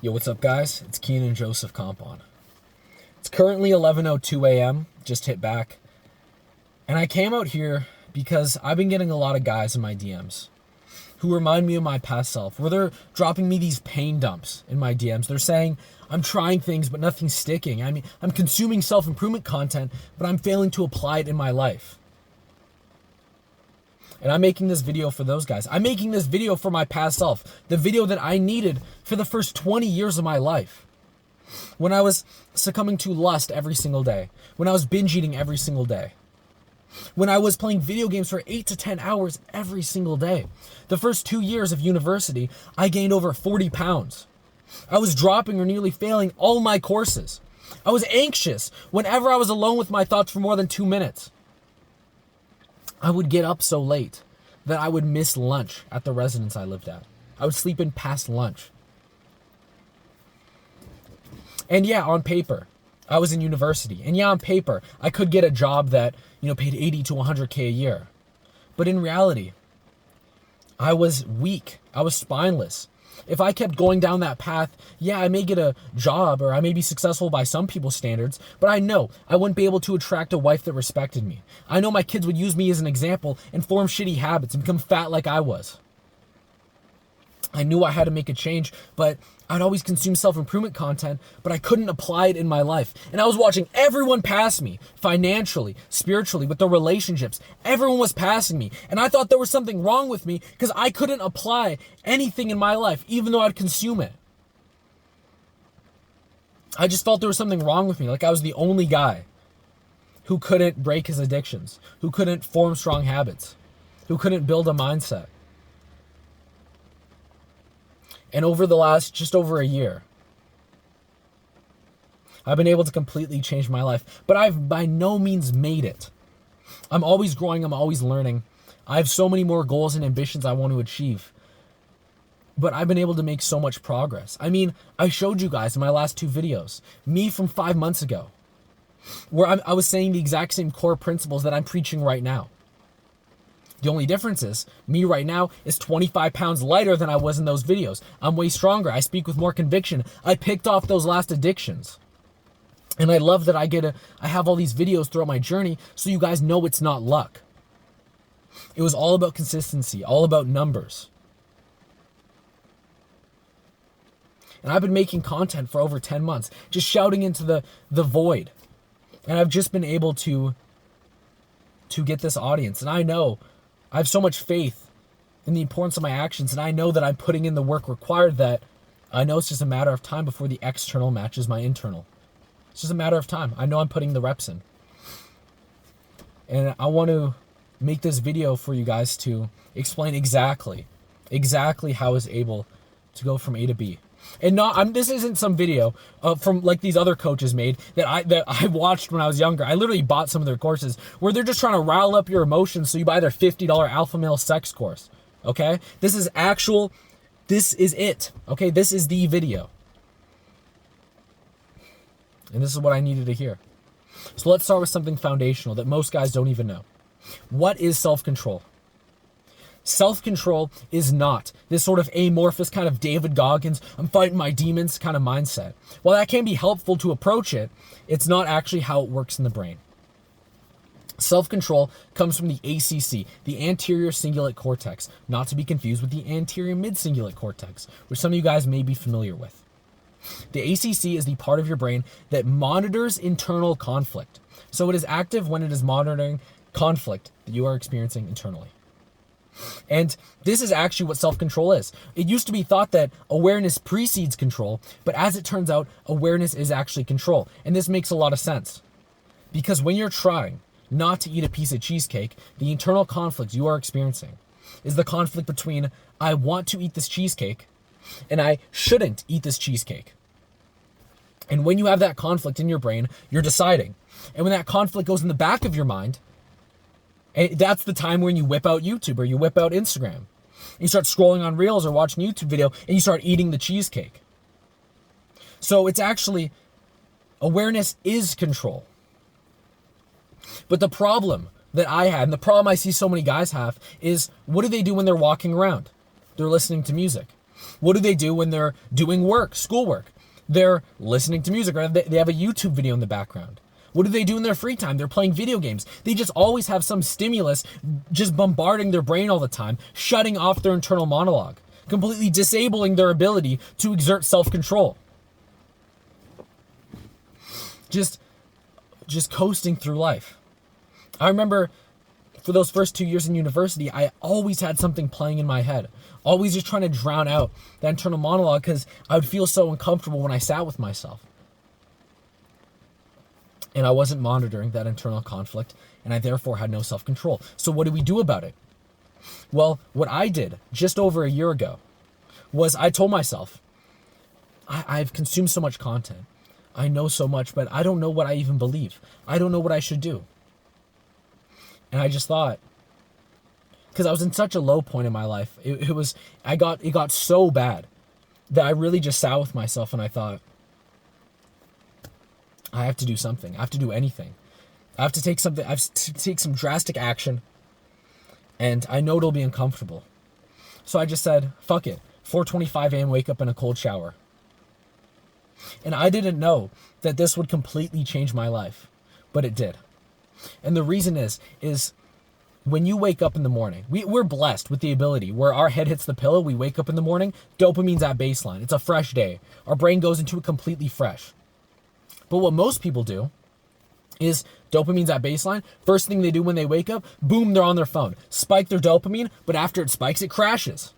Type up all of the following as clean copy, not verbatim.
Yo, what's up, guys? It's Keenan Joseph Compon. It's currently 11:02 a.m., just hit back. And I came out here because I've been getting a lot of guys in my DMs who remind me of my past self, where they're dropping me these pain dumps in my DMs. They're saying, I'm trying things, but nothing's sticking. I mean, I'm consuming self-improvement content, but I'm failing to apply it in my life. And I'm making this video for those guys. I'm making this video for my past self, the video that I needed for the first 20 years of my life. When I was succumbing to lust every single day, when I was binge eating every single day, when I was playing video games for 8 to 10 hours every single day. The first 2 years of university, I gained over 40 pounds. I was dropping or nearly failing all my courses. I was anxious whenever I was alone with my thoughts for more than 2 minutes. I would get up so late that I would miss lunch at the residence I lived at. I would sleep in past lunch. And yeah, on paper, I was in university. And yeah, on paper, I could get a job that, paid 80 to 100K a year. But in reality, I was weak. I was spineless. If I kept going down that path, yeah, I may get a job or I may be successful by some people's standards, but I know I wouldn't be able to attract a wife that respected me. I know my kids would use me as an example and form shitty habits and become fat like I was. I knew I had to make a change, but I'd always consume self-improvement content, but I couldn't apply it in my life. And I was watching everyone pass me, financially, spiritually, with their relationships. Everyone was passing me. And I thought there was something wrong with me because I couldn't apply anything in my life, even though I'd consume it. I just felt there was something wrong with me, like I was the only guy who couldn't break his addictions, who couldn't form strong habits, who couldn't build a mindset. And over the last just over a year, I've been able to completely change my life. But I've by no means made it. I'm always growing. I'm always learning. I have so many more goals and ambitions I want to achieve. But I've been able to make so much progress. I mean, I showed you guys in my last 2 videos, me from 5 months ago, where I was saying the exact same core principles that I'm preaching right now. The only difference is, me right now is 25 pounds lighter than I was in those videos. I'm way stronger. I speak with more conviction. I picked off those last addictions. And I love that I have all these videos throughout my journey so you guys know it's not luck. It was all about consistency, all about numbers. And I've been making content for over 10 months, just shouting into the void. And I've just been able to get this audience. And I know I have so much faith in the importance of my actions, and I know that I'm putting in the work required, that I know it's just a matter of time before the external matches my internal. It's just a matter of time. I know I'm putting the reps in. And I want to make this video for you guys to explain exactly how I was able to go from A to B. And this isn't some video from like these other coaches made that I watched when I was younger. I literally bought some of their courses where they're just trying to rile up your emotions so you buy their $50 alpha male sex course. Okay? This is it. Okay? This is the video. And this is what I needed to hear. So let's start with something foundational that most guys don't even know. What is self-control? Self-control is not this sort of amorphous kind of David Goggins, I'm fighting my demons kind of mindset. While that can be helpful to approach it, it's not actually how it works in the brain. Self-control comes from the ACC, the anterior cingulate cortex, not to be confused with the anterior mid-cingulate cortex, which some of you guys may be familiar with. The ACC is the part of your brain that monitors internal conflict. So it is active when it is monitoring conflict that you are experiencing internally. And this is actually what self-control is. It used to be thought that awareness precedes control, but as it turns out, awareness is actually control. And this makes a lot of sense. Because when you're trying not to eat a piece of cheesecake, the internal conflict you are experiencing is the conflict between I want to eat this cheesecake and I shouldn't eat this cheesecake. And when you have that conflict in your brain, you're deciding. And when that conflict goes in the back of your mind, that's the time when you whip out YouTube or you whip out Instagram. You start scrolling on Reels or watching a YouTube video and you start eating the cheesecake. So it's actually, awareness is control. But the problem that I had, and the problem I see so many guys have, is what do they do when they're walking around? They're listening to music. What do they do when they're doing work, schoolwork? They're listening to music, or they have a YouTube video in the background. What do they do in their free time? They're playing video games. They just always have some stimulus just bombarding their brain all the time, shutting off their internal monologue, completely disabling their ability to exert self-control. Just coasting through life. I remember for those first 2 years in university, I always had something playing in my head. Always just trying to drown out that internal monologue because I would feel so uncomfortable when I sat with myself. And I wasn't monitoring that internal conflict, and I therefore had no self-control. So what do we do about it? Well, what I did just over a year ago was I told myself, I've consumed so much content. I know so much, but I don't know what I even believe. I don't know what I should do. And I just thought, because I was in such a low point in my life, it got so bad that I really just sat with myself and I thought, I have to do something. I have to do anything. I have to take something. I have to take some drastic action, and I know it'll be uncomfortable. So I just said, fuck it. 4:25 a.m. wake up in a cold shower. And I didn't know that this would completely change my life, but it did. And the reason is when you wake up in the morning, we're blessed with the ability where our head hits the pillow, we wake up in the morning, dopamine's at baseline. It's a fresh day. Our brain goes into it completely fresh. But what most people do is dopamine's at baseline. First thing they do when they wake up, boom, they're on their phone. Spike their dopamine, but after it spikes, it crashes.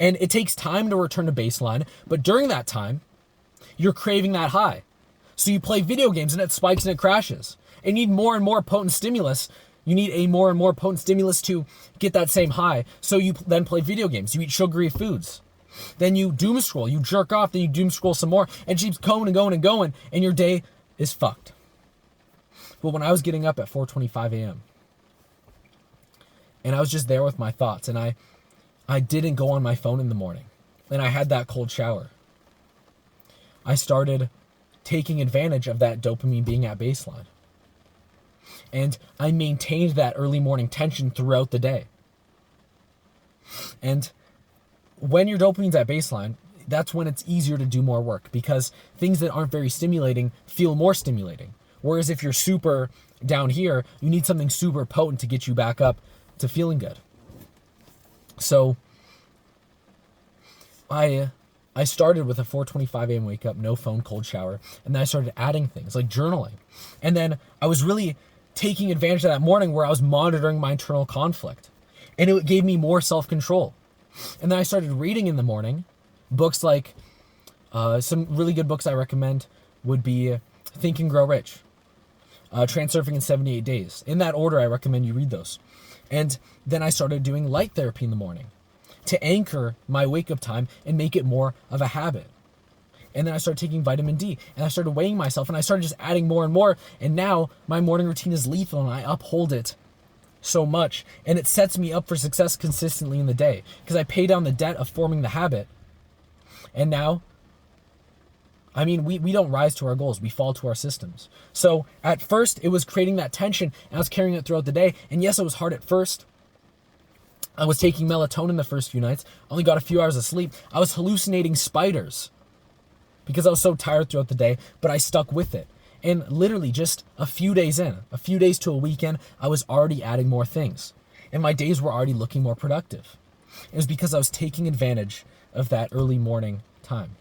And it takes time to return to baseline, but during that time, you're craving that high. So you play video games and it spikes and it crashes. And you need more and more potent stimulus. You need a more and more potent stimulus to get that same high. So you then play video games. You eat sugary foods. Then you doom scroll. You jerk off. Then you doom scroll some more. And it keeps going and going and going. And your day is fucked. But when I was getting up at 4:25 a.m. and I was just there with my thoughts, and I didn't go on my phone in the morning, and I had that cold shower, I started taking advantage of that dopamine being at baseline. And I maintained that early morning tension throughout the day. And when your dopamine's at baseline, that's when it's easier to do more work because things that aren't very stimulating feel more stimulating. Whereas if you're super down here, you need something super potent to get you back up to feeling good. So I started with a 4:25 a.m. wake up, no phone, cold shower, and then I started adding things like journaling. And then I was really taking advantage of that morning where I was monitoring my internal conflict. And it gave me more self-control. And then I started reading in the morning. Books like, some really good books I recommend would be Think and Grow Rich, Transurfing in 78 Days. In that order, I recommend you read those. And then I started doing light therapy in the morning to anchor my wake-up time and make it more of a habit. And then I started taking vitamin D, and I started weighing myself, and I started just adding more and more. And now my morning routine is lethal, and I uphold it so much. And it sets me up for success consistently in the day because I pay down the debt of forming the habit. And now, I mean, we don't rise to our goals. We fall to our systems. So at first, it was creating that tension, and I was carrying it throughout the day. And yes, it was hard at first. I was taking melatonin the first few nights. Only got a few hours of sleep. I was hallucinating spiders because I was so tired throughout the day, but I stuck with it. And literally just a few days to a weekend, I was already adding more things. And my days were already looking more productive. It was because I was taking advantage of that early morning time.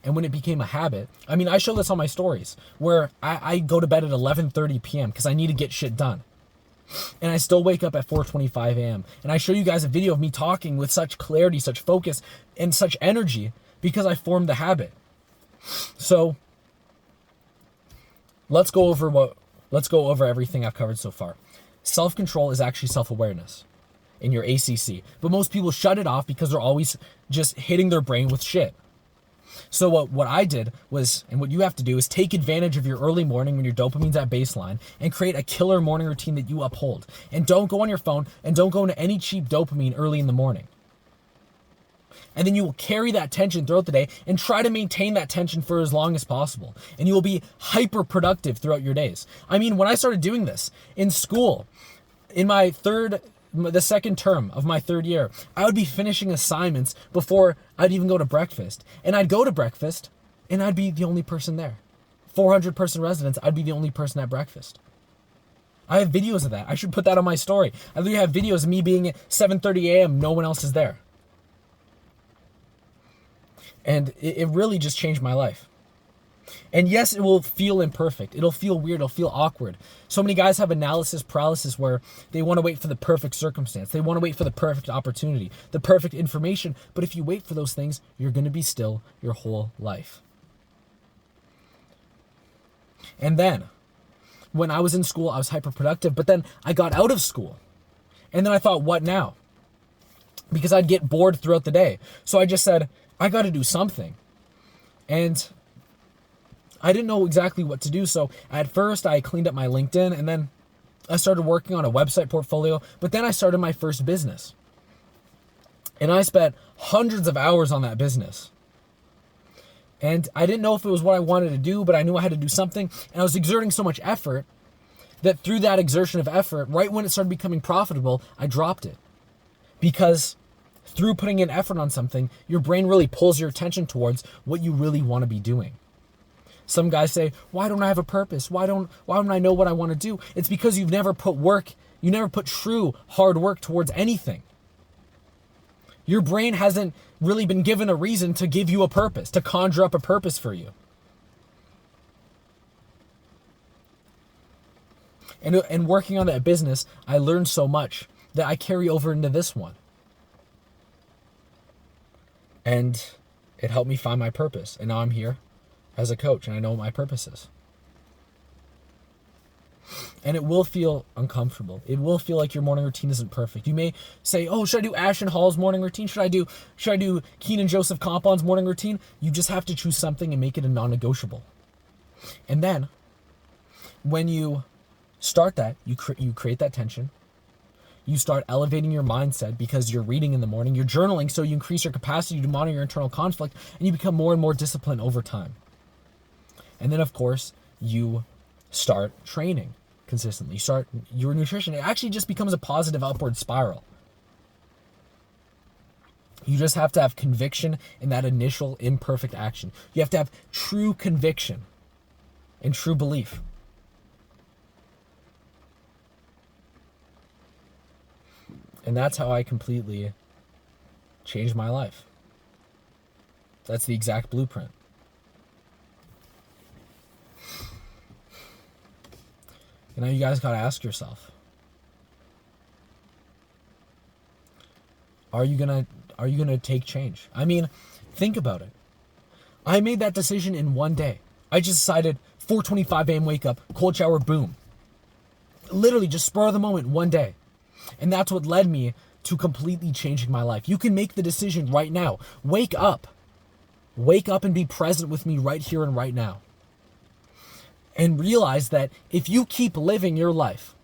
And when it became a habit, I mean, I show this on my stories where I go to bed at 11:30 p.m. because I need to get shit done. And I still wake up at 4:25 a.m. And I show you guys a video of me talking with such clarity, such focus, and such energy because I formed the habit. So let's go over everything I've covered so far. Self-control is actually self-awareness in your ACC. But most people shut it off because they're always just hitting their brain with shit. So what I did was, and what you have to do is take advantage of your early morning when your dopamine's at baseline and create a killer morning routine that you uphold. And don't go on your phone and don't go into any cheap dopamine early in the morning. And then you will carry that tension throughout the day and try to maintain that tension for as long as possible. And you will be hyper productive throughout your days. I mean, when I started doing this in school, in my third the second term of my third year, I would be finishing assignments before I'd even go to breakfast. And I'd go to breakfast and I'd be the only person there. 400 person residence, I'd be the only person at breakfast. I have videos of that. I should put that on my story. I literally have videos of me being at 7:30 a.m. No one else is there. And it really just changed my life. And yes, it will feel imperfect. It'll feel weird. It'll feel awkward. So many guys have analysis paralysis where they want to wait for the perfect circumstance. They want to wait for the perfect opportunity, the perfect information. But if you wait for those things, you're going to be still your whole life. And then, when I was in school, I was hyperproductive. But then I got out of school. And then I thought, what now? Because I'd get bored throughout the day. So I just said, I got to do something. And I didn't know exactly what to do. So at first I cleaned up my LinkedIn, and then I started working on a website portfolio, but then I started my first business. And I spent hundreds of hours on that business. And I didn't know if it was what I wanted to do, but I knew I had to do something. And I was exerting so much effort that through that exertion of effort, right when it started becoming profitable, I dropped it. Because through putting in effort on something, your brain really pulls your attention towards what you really want to be doing. Some guys say, why don't I have a purpose? Why don't I know what I want to do? It's because you've never put work, you never put true hard work towards anything. Your brain hasn't really been given a reason to give you a purpose, to conjure up a purpose for you. And working on that business, I learned so much that I carry over into this one. And it helped me find my purpose. And now I'm here as a coach, and I know what my purpose is. And it will feel uncomfortable. It will feel like your morning routine isn't perfect. You may say, oh, should I do Ashton Hall's morning routine? Should I do Keenan Joseph Compon's morning routine? You just have to choose something and make it a non-negotiable. And then when you start that, you create that tension. You start elevating your mindset because you're reading in the morning, you're journaling, so you increase your capacity to monitor your internal conflict, and you become more and more disciplined over time. And then, of course, you start training consistently. You start your nutrition. It actually just becomes a positive upward spiral. You just have to have conviction in that initial imperfect action. You have to have true conviction and true belief. And that's how I completely changed my life. That's the exact blueprint. And now you guys got to ask yourself, are you going to take change? I mean, think about it. I made that decision in one day. I just decided 4:25 a.m. wake up, cold shower, boom. Literally just spur of the moment, one day. And that's what led me to completely changing my life. You can make the decision right now. Wake up. Wake up and be present with me right here and right now. And realize that if you keep living your life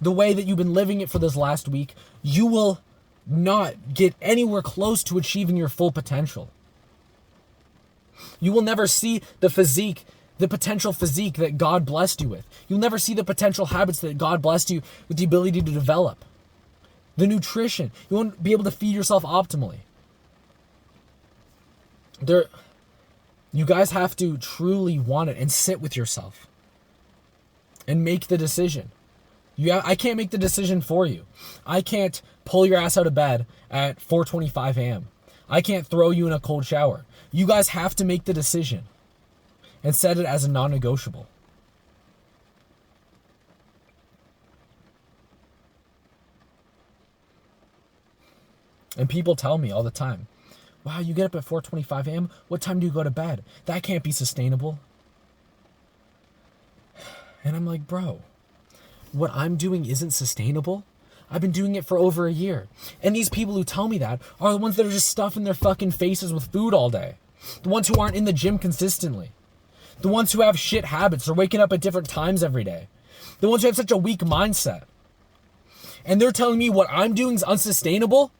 the way that you've been living it for this last week, you will not get anywhere close to achieving your full potential. You will never see the potential physique that God blessed you with. You'll never see the potential habits that God blessed you with the ability to develop. The nutrition. You won't be able to feed yourself optimally. You guys have to truly want it and sit with yourself and make the decision. I can't make the decision for you. I can't pull your ass out of bed at 4:25 a.m. I can't throw you in a cold shower. You guys have to make the decision and set it as a non-negotiable. And people tell me all the time, wow, you get up at 4:25 a.m.? What time do you go to bed? That can't be sustainable. And I'm like, bro, what I'm doing isn't sustainable. I've been doing it for over a year. And these people who tell me that are the ones that are just stuffing their fucking faces with food all day. The ones who aren't in the gym consistently. The ones who have shit habits. They're waking up at different times every day. The ones who have such a weak mindset. And they're telling me what I'm doing is unsustainable?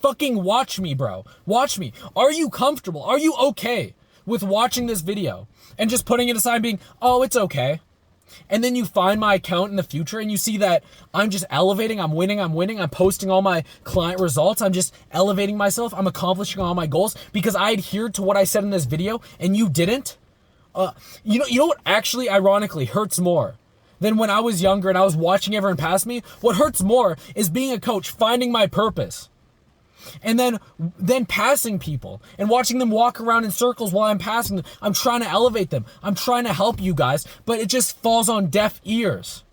Fucking watch me, bro. Watch me. Are you comfortable? Are you okay with watching this video and just putting it aside and being, oh, it's okay? And then you find my account in the future and you see that I'm just elevating, I'm winning, I'm posting all my client results, I'm just elevating myself, I'm accomplishing all my goals because I adhered to what I said in this video and you didn't. You know what actually ironically hurts more than when I was younger and I was watching everyone pass me? What hurts more is being a coach, finding my purpose. And then passing people and watching them walk around in circles while I'm passing them. I'm trying to elevate them. I'm trying to help you guys, but it just falls on deaf ears.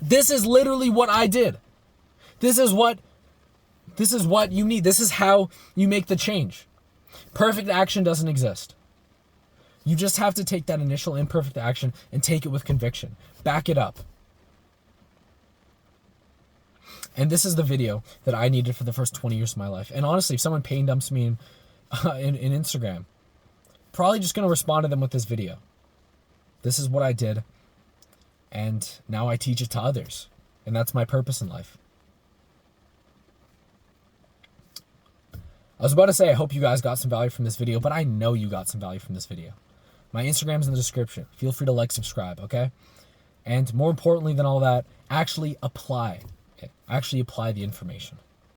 This is literally what I did. This is what you need. This is how you make the change. Perfect action doesn't exist. You just have to take that initial imperfect action and take it with conviction. Back it up. And this is the video that I needed for the first 20 years of my life. And honestly, if someone pain dumps me in Instagram, probably just going to respond to them with this video. This is what I did. And now I teach it to others. And that's my purpose in life. I was about to say, I hope you guys got some value from this video, but I know you got some value from this video. My Instagram's in the description. Feel free to like, subscribe, okay? And more importantly than all that, actually apply it. Actually apply the information.